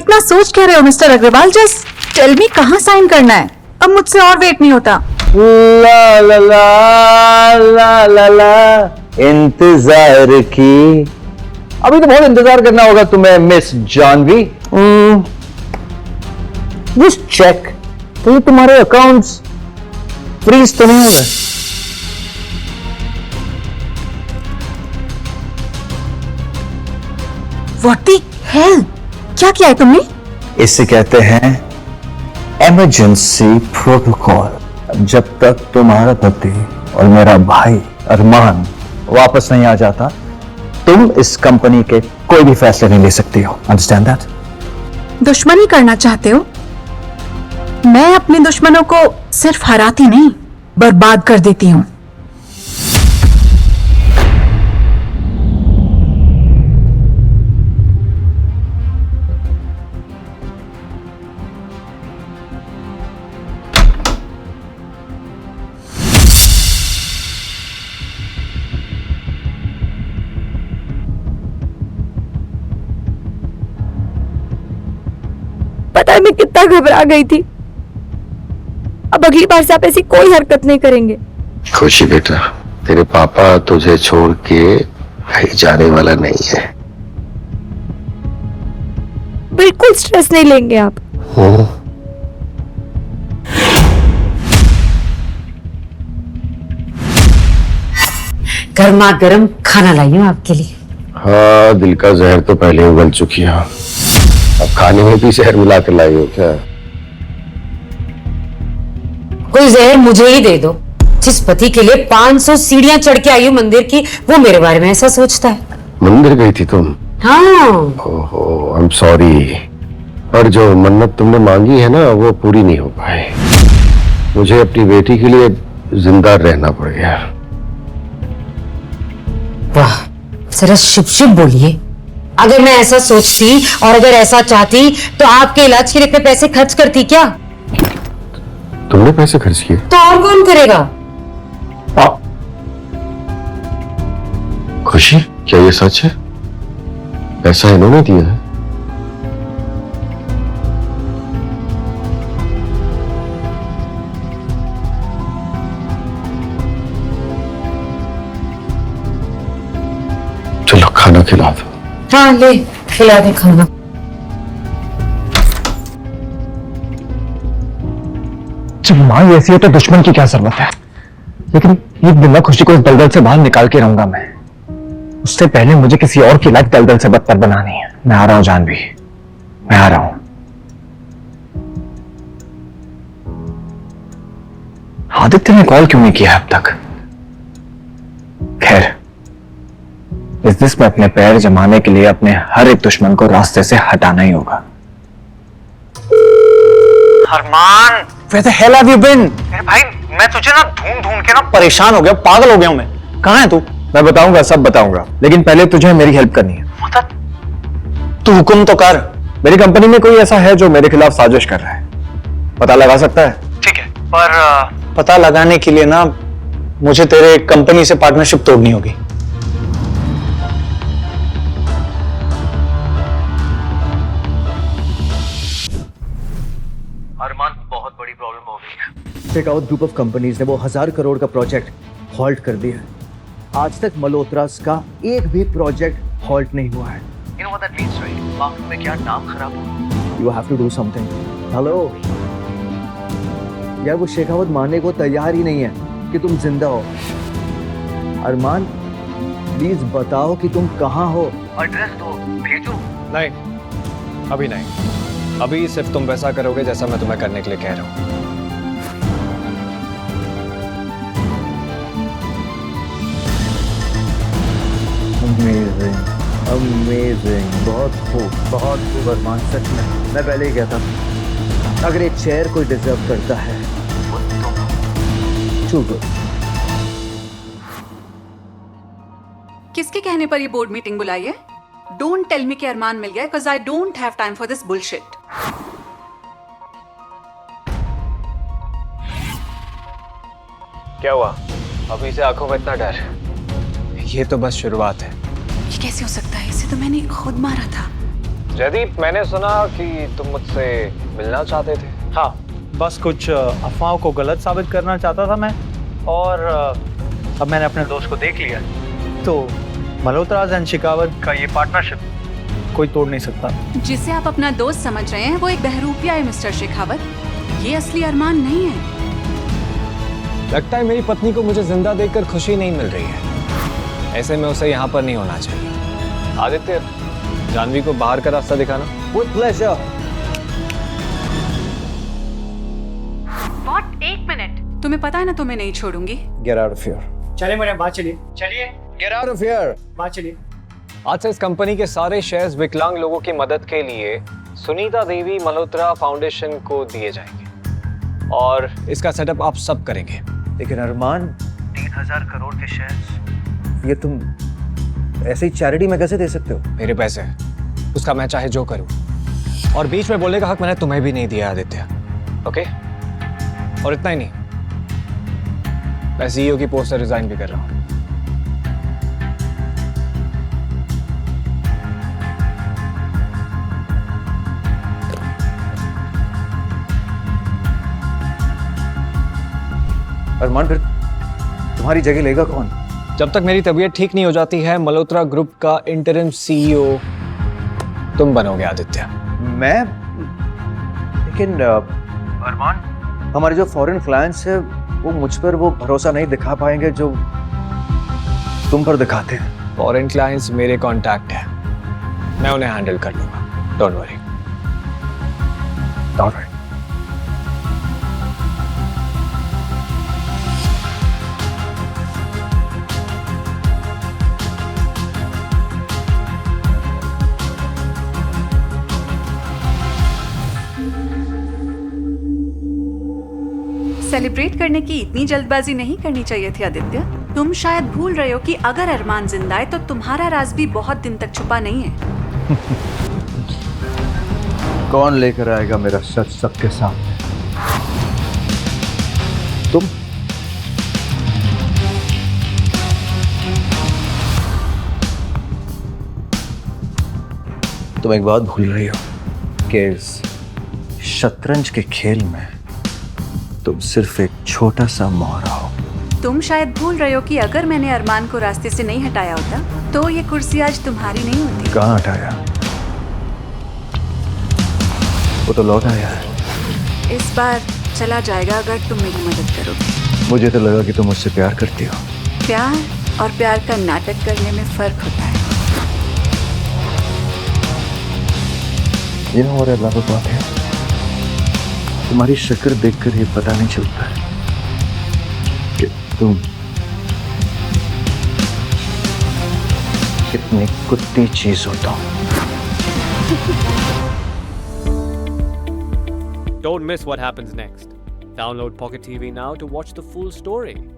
इतना सोच क्या रहे हो mister Agrawal? Just tell me कहाँ साइन करना है। अब मुझसे और वेट नहीं होता। ला ला ला ला ला ला इंतजार की, अभी तो बहुत इंतजार करना होगा तुम्हें मिस जानवी। जस्ट चेक तो तुम्हारे अकाउंट्स फ्रीज तो नहीं हो गए? What the hell? क्या किया है तुमने? इसे कहते हैं इमरजेंसी प्रोटोकॉल। जब तक तुम्हारा पति और मेरा भाई अरमान वापस नहीं आ जाता, तुम इस कंपनी के कोई भी फैसले नहीं ले सकती हो। Understand that? दुश्मनी करना चाहते हो? मैं अपने दुश्मनों को सिर्फ हराती नहीं, बर्बाद कर देती हूं। पता है मैं कितना घबरा गई थी। अब अगली बार से आप ऐसी कोई हरकत नहीं करेंगे। खुशी बेटा, तेरे पापा तुझे छोड़ के कहीं जाने वाला नहीं है। बिल्कुल स्ट्रेस नहीं लेंगे आप। गर्मा गर्म खाना लाई हूँ आपके लिए। हाँ, दिल का जहर तो पहले उगल चुकी है, अब खाने में भी जहर मिला कर लाई हो क्या? कोई जहर मुझे ही दे दो। जिस पति के लिए 500 सीढ़ियां चढ़ के आई हूँ मंदिर की, वो मेरे बारे में ऐसा सोचता है। मंदिर गई थी तुम? हाँ। ओहो, आई एम सॉरी। और जो मन्नत तुमने मांगी है ना, वो पूरी नहीं हो पाई। मुझे अपनी बेटी के लिए जिंदा रहना पड़ गया। वाह, जरा शुभ शुभ बोलिए। अगर मैं ऐसा सोचती और अगर ऐसा चाहती तो आपके इलाज के लिए इतने पैसे खर्च करती क्या? तुमने पैसे खर्च किए? तो और कौन करेगा? खुशी, क्या ये सच है? पैसा इन्होंने दिया है? चलो खाना खिला दो। हाँ ले, खिला दे खाना। जब मां ऐसी है तो दुश्मन की क्या जरूरत है? लेकिन ये बिना खुशी को इस दलदल से बाहर निकाल के रहूंगा मैं। उससे पहले मुझे किसी और की लाइफ दलदल से बदतर बनानी है। मैं आ रहा हूं जानवी, मैं आ रहा हूं। आदित्य ने कॉल क्यों नहीं किया अब तक? खैर, इस दिस में अपने पैर जमाने के लिए अपने हर एक दुश्मन को रास्ते से हटाना ही होगा। अरमान, Where the hell have you been? मेरे भाई, मैं तुझे ना ढूंढ ढूंढ के ना परेशान हो गया, पागल हो गया हूं मैं। कहां है तू? मैं बताऊंगा, सब बताऊंगा, लेकिन पहले तुझे मेरी हेल्प करनी है। मतलब तू हुक्म तो कर। मेरी कंपनी में कोई ऐसा है जो मेरे खिलाफ साजिश कर रहा है, पता लगा सकता है? ठीक है, पर पता लगाने के लिए ना मुझे तेरे कंपनी से पार्टनरशिप तोड़नी होगी। अरमान, बहुत बड़ी प्रॉब्लम हो गई है। शेखावत ग्रुप ऑफ कंपनीज ने वो 1000 करोड़ का प्रोजेक्ट हॉल्ट कर दिया है। आज तक मल्होत्रास का एक भी प्रोजेक्ट हॉल्ट नहीं हुआ है। You know what that means, right? Market में क्या नाम खराब हो। You have to do something. Hello यार, वो शेखावत मानने को तैयार ही नहीं है कि तुम जिंदा हो। अरमान, प्लीज बताओ कि तुम कहाँ हो। एड्रेस दो, भेजो। नहीं, अभी नहीं। अभी सिर्फ तुम वैसा करोगे जैसा मैं तुम्हें करने के लिए कह रहा हूं। अमेजिंग, अमेजिंग, बहुत खूब अरमान, सच में मैं पहले ही कहता था, अगर एक चेयर कोई डिजर्व करता है तो गुड। किसके कहने पर ये बोर्ड मीटिंग बुलाई है? डोंट टेल मी कि अरमान मिल गया, because I don't have time for this bullshit. क्या हुआ? अभी से आंखों में इतना डर? ये तो बस शुरुआत है। ये कैसे हो सकता है? इसे तो मैंने खुद मारा था। जयदीप, मैंने सुना कि तुम मुझसे मिलना चाहते थे। हाँ, बस कुछ अफवाहों को गलत साबित करना चाहता था मैं, और अब मैंने अपने दोस्त को देख लिया, तो मल्होत्रा एंड शेखावत का ये पार्टनरशिप कोई तोड़ नहीं सकता। जिसे आप अपना दोस्त समझ रहे हैं वो एक बहरूपिया है मिस्टर शेखावत, ये असली अरमान नहीं है। लगता है मेरी पत्नी को मुझे जिंदा देखकर खुशी नहीं मिल रही है। ऐसे में उसे यहाँ पर नहीं होना चाहिए। आदित्य, जानवी को बाहर का रास्ता दिखाना। With pleasure. व्हाट? एक मिनट, तुम्हें पता है ना तुम्हें नहीं छोड़ूंगी। Get out of here. चलिए मैडम, बात चलिए। चलिए, Get out of here. बात चलिए। आज से इस कंपनी के सारे शेयर्स विकलांग लोगों की मदद के लिए सुनीता देवी मल्होत्रा फाउंडेशन को दिए जाएंगे, और इसका सेटअप आप सब करेंगे। लेकिन अरमान, 3000 करोड़ के शेयर्स, ये तुम ऐसे ही चैरिटी में कैसे दे सकते हो? मेरे पैसे, उसका मैं चाहे जो करूं, और बीच में बोलने का हक मैंने तुम्हें भी नहीं दिया आदित्य, ओके? और इतना ही नहीं, मैं सीईओ की पोस्ट से रिजाइन भी कर रहा हूं। अरमान, फिर तुम्हारी जगह लेगा कौन? जब तक मेरी तबीयत ठीक नहीं हो जाती है, मल्होत्रा ग्रुप का इंटरिम सीईओ तुम बनोगे आदित्य। मैं? लेकिन अरमान, हमारे जो फॉरेन क्लाइंट्स हैं वो मुझ पर वो भरोसा नहीं दिखा पाएंगे जो तुम पर दिखाते हैं। फॉरेन क्लाइंट्स मेरे कांटेक्ट है, मैं उन्हें हैंडल कर लूंगा, डोंट वरी। ऑलराइट। सेलिब्रेट करने की इतनी जल्दबाजी नहीं करनी चाहिए थी आदित्य। तुम शायद भूल रहे हो कि अगर अरमान जिंदा है तो तुम्हारा राज भी बहुत दिन तक छुपा नहीं है। कौन लेकर आएगा मेरा सच सबके सामने? तुम? तुम एक बात भूल रही हो कि इस शतरंज के खेल में तुम सिर्फ एक छोटा सा मोहरा हो। तुम शायद भूल रहे हो कि अगर मैंने अरमान को रास्ते से नहीं हटाया होता तो ये कुर्सी आज तुम्हारी नहीं होती। कहाँ हटाया? वो तो लौट आया है। इस बार चला जाएगा अगर तुम मेरी मदद करोगे। मुझे तो लगा कि तुम मुझसे प्यार करती हो। प्यार और प्यार का नाटक करने में फर्क होता है। You know what I love about you? तुम्हारी शक्ल देखकर ये पता नहीं चलता है कि तुम कितनी कुत्ती चीज होता हो। Don't miss what happens next. Download Pocket TV now to watch the full story.